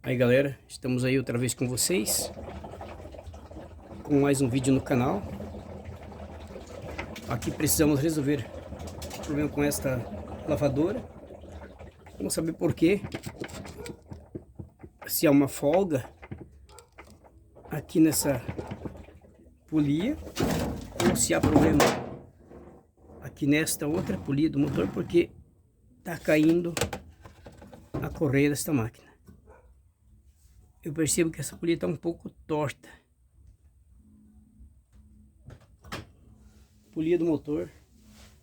Aí galera, estamos aí outra vez com vocês, com mais um vídeo no canal. Aqui precisamos resolver o problema com esta lavadora. Vamos saber por quê, se há uma folga aqui nessa polia, ou se há problema aqui nesta outra polia do motor, porque está caindo a correia desta máquina. Eu percebo que essa polia está um pouco torta. A polia do motor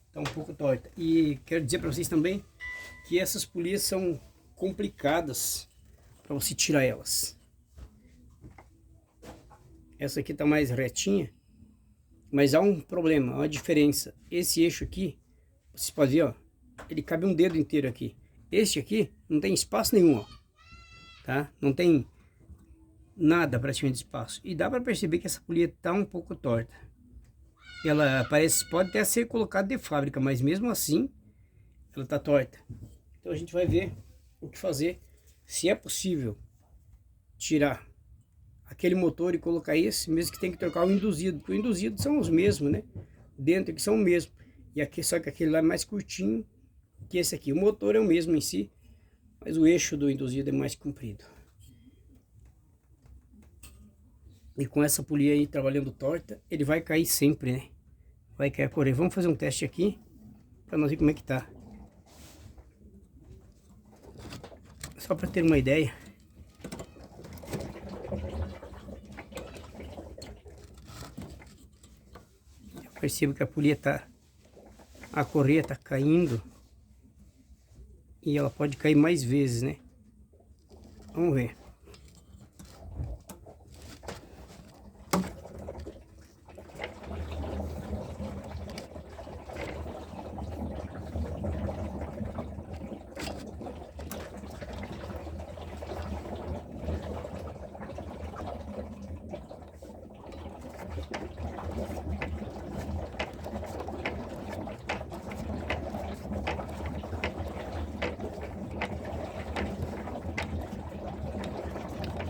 está um pouco torta. E quero dizer para vocês também que essas polias são complicadas para você tirar elas. Essa aqui está mais retinha, mas há um problema, há uma diferença. Esse eixo aqui, vocês podem ver, ó, ele cabe um dedo inteiro aqui. Este aqui não tem espaço nenhum, ó, tá? Não tem nada praticamente de espaço. E dá para perceber que essa polia está um pouco torta. Ela parece, pode até ser colocada de fábrica, mas mesmo assim ela está torta. Então a gente vai ver o que fazer, se é possível tirar aquele motor e colocar esse, mesmo que tem que trocar o induzido, porque o induzido são os mesmos, né? Dentro aqui são os mesmos. E aqui só que aquele lá é mais curtinho que esse aqui. O motor é o mesmo em si, mas o eixo do induzido é mais comprido. E com essa polia aí trabalhando torta, ele vai cair sempre, né? Vai cair a correia. Vamos fazer um teste aqui, para nós ver como é que tá. Só para ter uma ideia. Eu percebo que a polia tá... a correia tá caindo. E ela pode cair mais vezes, né? Vamos ver.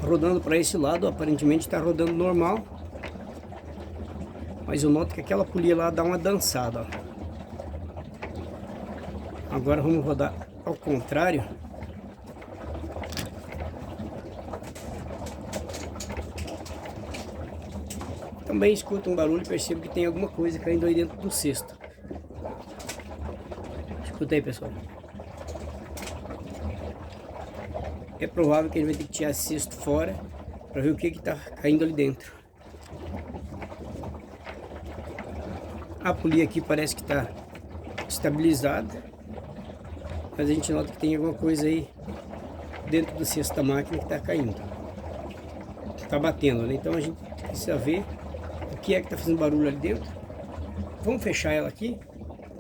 Rodando para esse lado, aparentemente está rodando normal. Mas eu noto que aquela polia lá dá uma dançada, ó. Agora vamos rodar ao contrário. Também escuto um barulho e percebo que tem alguma coisa caindo aí dentro do cesto. Escuta aí, pessoal. É provável que ele vai ter que tirar esse cesto fora para ver o que está caindo ali dentro. A polia aqui parece que está estabilizada, mas a gente nota que tem alguma coisa aí dentro do cesto da máquina que está caindo. Está batendo, né? Então a gente precisa ver o que é que está fazendo barulho ali dentro. Vamos fechar ela aqui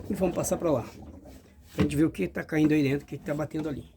e vamos passar para lá. Para a gente ver o que está caindo aí dentro, o que está batendo ali.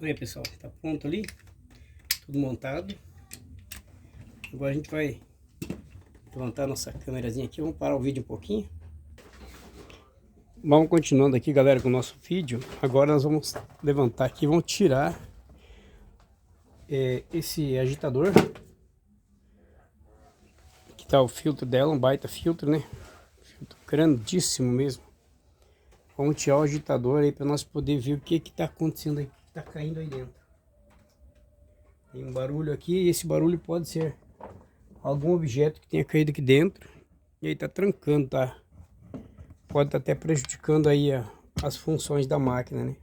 Aí pessoal, tá pronto ali, tudo montado. Agora a gente vai levantar nossa câmerazinha aqui, vamos parar o vídeo um pouquinho. Vamos continuando aqui, galera, com o nosso vídeo. Agora nós vamos levantar aqui, vamos tirar esse agitador. Aqui tá o filtro dela, um baita filtro, né? Filtro grandíssimo mesmo. Vamos tirar o agitador aí para nós poder ver o que que tá acontecendo aí, o que tá caindo aí dentro. Tem um barulho aqui, e esse barulho pode ser algum objeto que tenha caído aqui dentro. E aí tá trancando, tá? Pode estar até prejudicando aí as funções da máquina, né?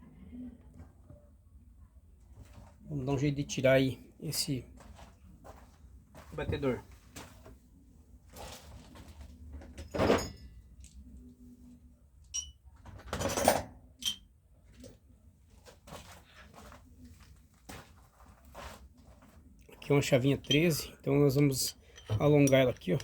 Vamos dar um jeito de tirar aí esse batedor. Aqui é uma chavinha 13, então nós vamos alongar ela aqui, ó.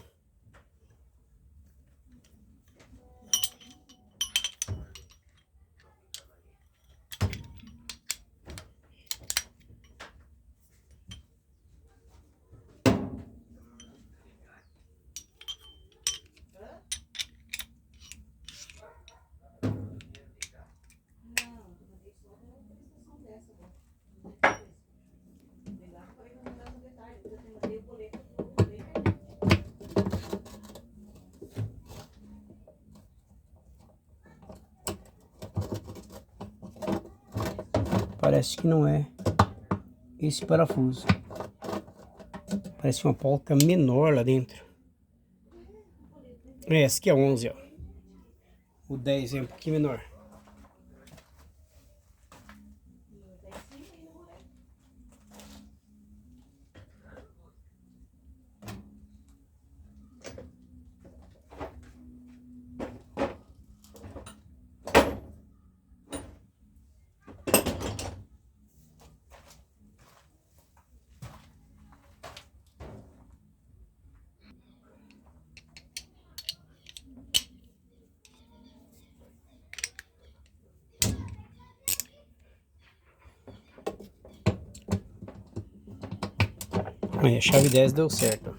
Parece que não é esse parafuso. Parece uma polca menor lá dentro. Essa aqui é 11, ó. O 10 é um pouquinho menor. Aí a chave 10 deu certo.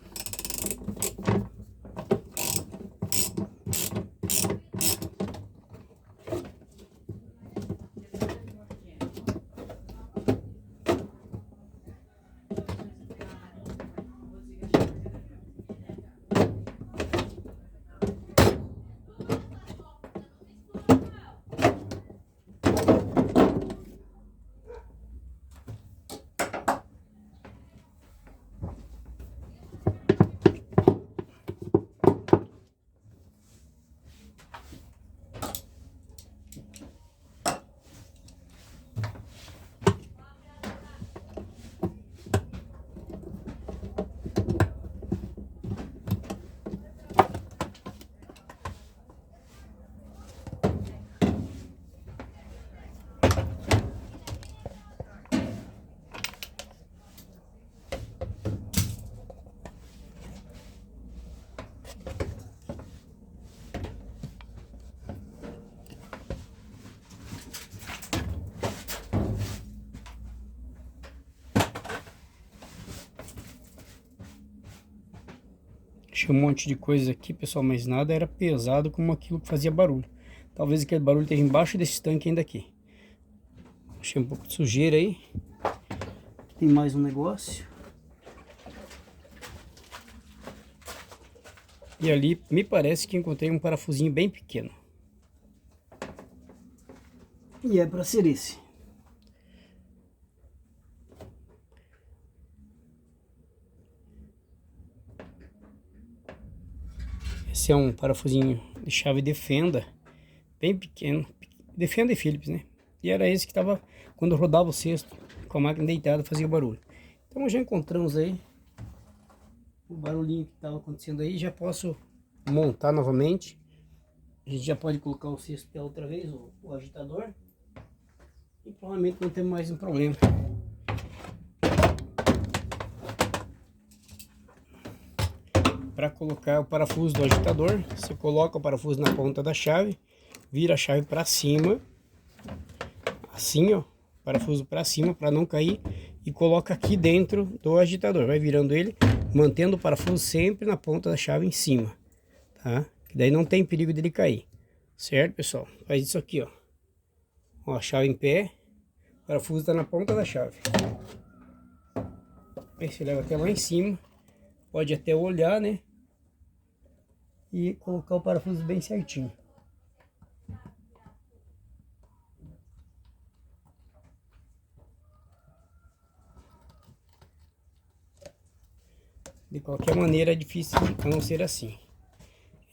Tinha um monte de coisa aqui, pessoal, mas nada era pesado como aquilo que fazia barulho. Talvez aquele barulho esteja embaixo desse tanque ainda aqui. Achei um pouco de sujeira aí. Tem mais um negócio. E ali me parece que encontrei um parafusinho bem pequeno. E é para ser esse. Esse é um parafusinho de chave de fenda, bem pequeno, de fenda e Phillips, né? E era esse que estava, quando rodava o cesto, com a máquina deitada, fazia barulho. Então já encontramos aí o barulhinho que estava acontecendo aí, já posso montar novamente. A gente já pode colocar o cesto pela outra vez, o agitador, e provavelmente não temos mais um problema. Para colocar o parafuso do agitador, você coloca o parafuso na ponta da chave, vira a chave para cima, assim, ó, parafuso para cima para não cair, e coloca aqui dentro do agitador. Vai virando ele, mantendo o parafuso sempre na ponta da chave em cima, tá? Que daí não tem perigo dele cair, certo, pessoal? Faz isso aqui, ó. Ó, a chave em pé, o parafuso tá na ponta da chave. Aí você leva até lá em cima, pode até olhar, né? E colocar o parafuso bem certinho. De qualquer maneira é difícil a não ser assim.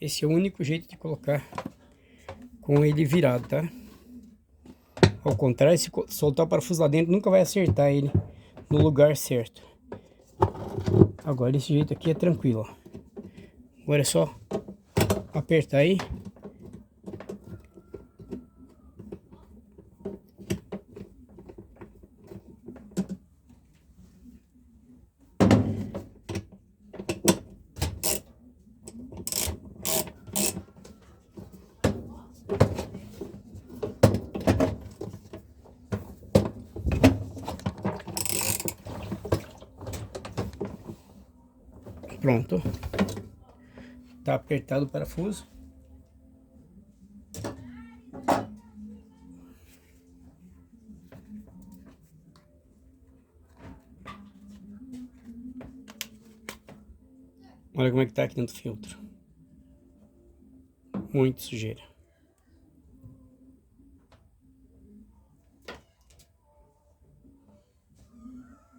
Esse é o único jeito de colocar com ele virado, tá? Ao contrário, se soltar o parafuso lá dentro, nunca vai acertar ele no lugar certo. Agora esse jeito aqui é tranquilo, ó. Agora é só apertar aí. Pronto. Tá apertado o parafuso. Olha como é que tá aqui dentro do filtro. Muito sujeira.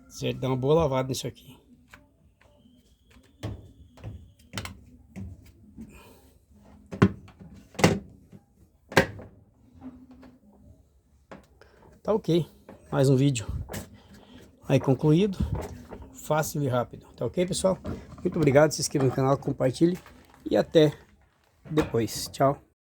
Certo, dá uma boa lavada nisso aqui. Tá ok. Mais um vídeo aí concluído. Fácil e rápido. Tá ok, pessoal? Muito obrigado. Se inscreva no canal, compartilhe. E até depois. Tchau.